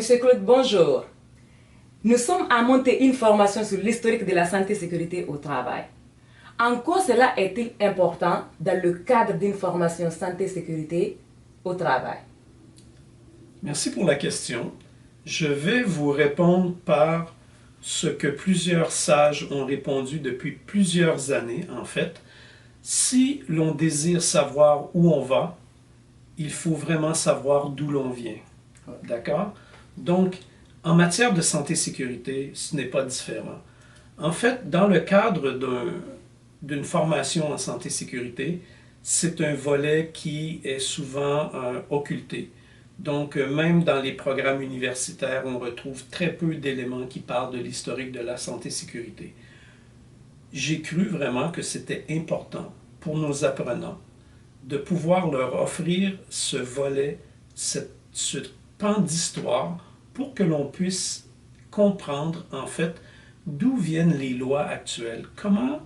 Monsieur Claude, bonjour. Nous sommes à monter une formation sur l'historique de la santé et sécurité au travail. En quoi cela est-il important dans le cadre d'une formation santé et sécurité au travail? Merci pour la question. Je vais vous répondre par ce que plusieurs sages ont répondu depuis plusieurs années, en fait. Si l'on désire savoir où on va, il faut vraiment savoir d'où l'on vient. D'accord? Donc, en matière de santé-sécurité, ce n'est pas différent. En fait, dans le cadre d'une formation en santé-sécurité, c'est un volet qui est souvent occulté. Donc, même dans les programmes universitaires, on retrouve très peu d'éléments qui parlent de l'historique de la santé-sécurité. J'ai cru vraiment que c'était important pour nos apprenants de pouvoir leur offrir ce volet, ce pan d'histoire pour que l'on puisse comprendre en fait d'où viennent les lois actuelles, comment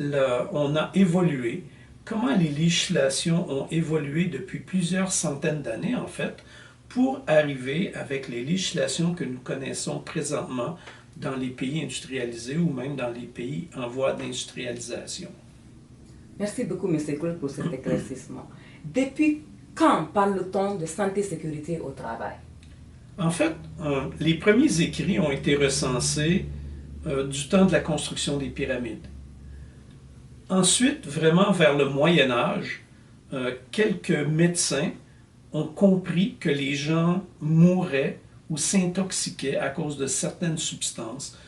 on a évolué, comment les législations ont évolué depuis plusieurs centaines d'années en fait, pour arriver avec les législations que nous connaissons présentement dans les pays industrialisés ou même dans les pays en voie d'industrialisation. Merci beaucoup, M. Claude, pour cet éclaircissement. Depuis quand parle-t-on de santé et sécurité au travail? En fait, les premiers écrits ont été recensés du temps de la construction des pyramides. Ensuite, vraiment vers le Moyen Âge, quelques médecins ont compris que les gens mouraient ou s'intoxiquaient à cause de certaines substances.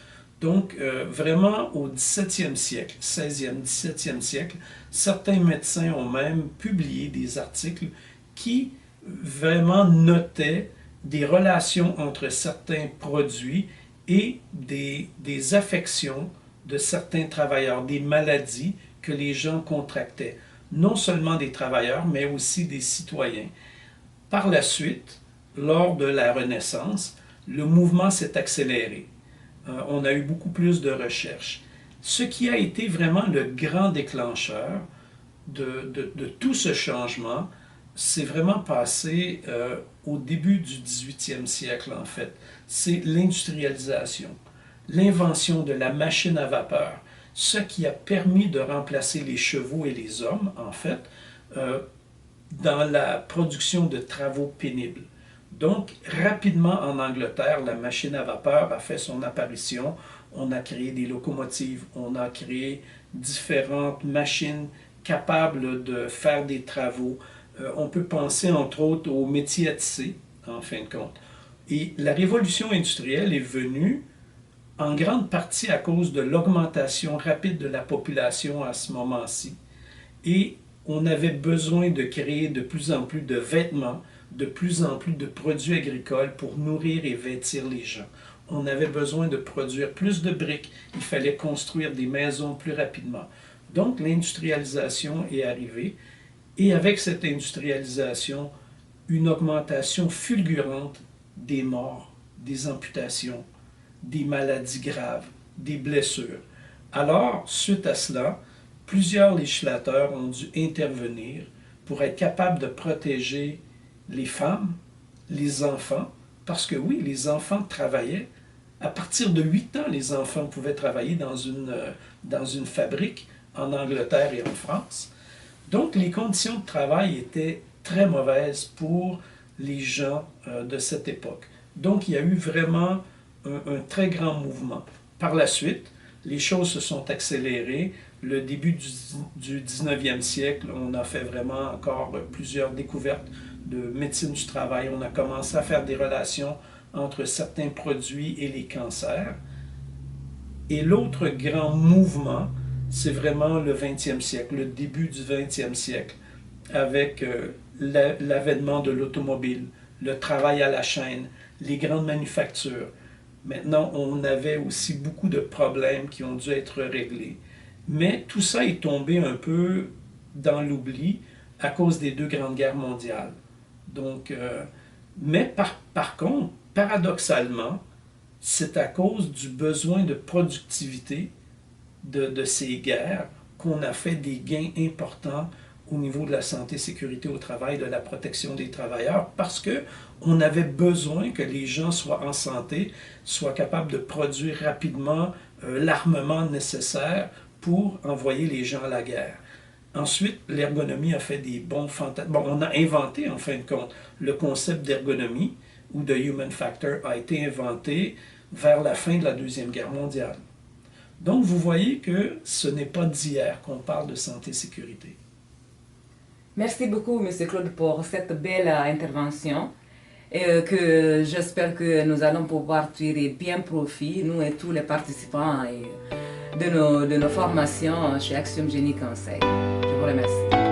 Donc, vraiment au XVIIe siècle, XVIe, XVIIe siècle, certains médecins ont même publié des articles qui vraiment notaient des relations entre certains produits et des affections de certains travailleurs, des maladies que les gens contractaient. Non seulement des travailleurs, mais aussi des citoyens. Par la suite, lors de la Renaissance, le mouvement s'est accéléré. On a eu beaucoup plus de recherches. Ce qui a été vraiment le grand déclencheur de tout ce changement, c'est vraiment passé au début du 18e siècle, en fait. C'est l'industrialisation, l'invention de la machine à vapeur, ce qui a permis de remplacer les chevaux et les hommes, en fait, dans la production de travaux pénibles. Donc, rapidement en Angleterre, la machine à vapeur a fait son apparition. On a créé des locomotives, on a créé différentes machines capables de faire des travaux. On peut penser entre autres au métier à tisser, en fin de compte. Et la révolution industrielle est venue en grande partie à cause de l'augmentation rapide de la population à ce moment-ci. Et on avait besoin de créer de plus en plus de vêtements, de plus en plus de produits agricoles pour nourrir et vêtir les gens. On avait besoin de produire plus de briques, il fallait construire des maisons plus rapidement. Donc l'industrialisation est arrivée et avec cette industrialisation, une augmentation fulgurante des morts, des amputations, des maladies graves, des blessures. Alors, suite à cela, plusieurs législateurs ont dû intervenir pour être capables de protéger les femmes, les enfants, parce que oui, les enfants travaillaient. À partir de 8 ans, les enfants pouvaient travailler dans une fabrique en Angleterre et en France. Donc, les conditions de travail étaient très mauvaises pour les gens de cette époque. Donc, il y a eu vraiment un très grand mouvement. Par la suite, les choses se sont accélérées. Le début du 19e siècle, on a fait vraiment encore plusieurs découvertes de médecine du travail. On a commencé à faire des relations entre certains produits et les cancers. Et l'autre grand mouvement, c'est vraiment le 20e siècle, le début du 20e siècle, avec l'avènement de l'automobile, le travail à la chaîne, les grandes manufactures. Maintenant, on avait aussi beaucoup de problèmes qui ont dû être réglés. Mais tout ça est tombé un peu dans l'oubli à cause des 2 grandes guerres mondiales. Donc, mais par contre, paradoxalement, c'est à cause du besoin de productivité de ces guerres qu'on a fait des gains importants au niveau de la santé, sécurité au travail, de la protection des travailleurs, parce qu'on avait besoin que les gens soient en santé, soient capables de produire rapidement l'armement nécessaire pour envoyer les gens à la guerre. Ensuite, l'ergonomie a fait des bons fantasmes. Bon, on a inventé, en fin de compte, le concept d'ergonomie, où the human factor a été inventé vers la fin de la Deuxième Guerre mondiale. Donc, vous voyez que ce n'est pas d'hier qu'on parle de santé-sécurité. Merci beaucoup, M. Claude, pour cette belle intervention. Et que j'espère que nous allons pouvoir tirer bien profit, nous et tous les participants, de nos formations chez Axiom Génie Conseil. Je vous remercie.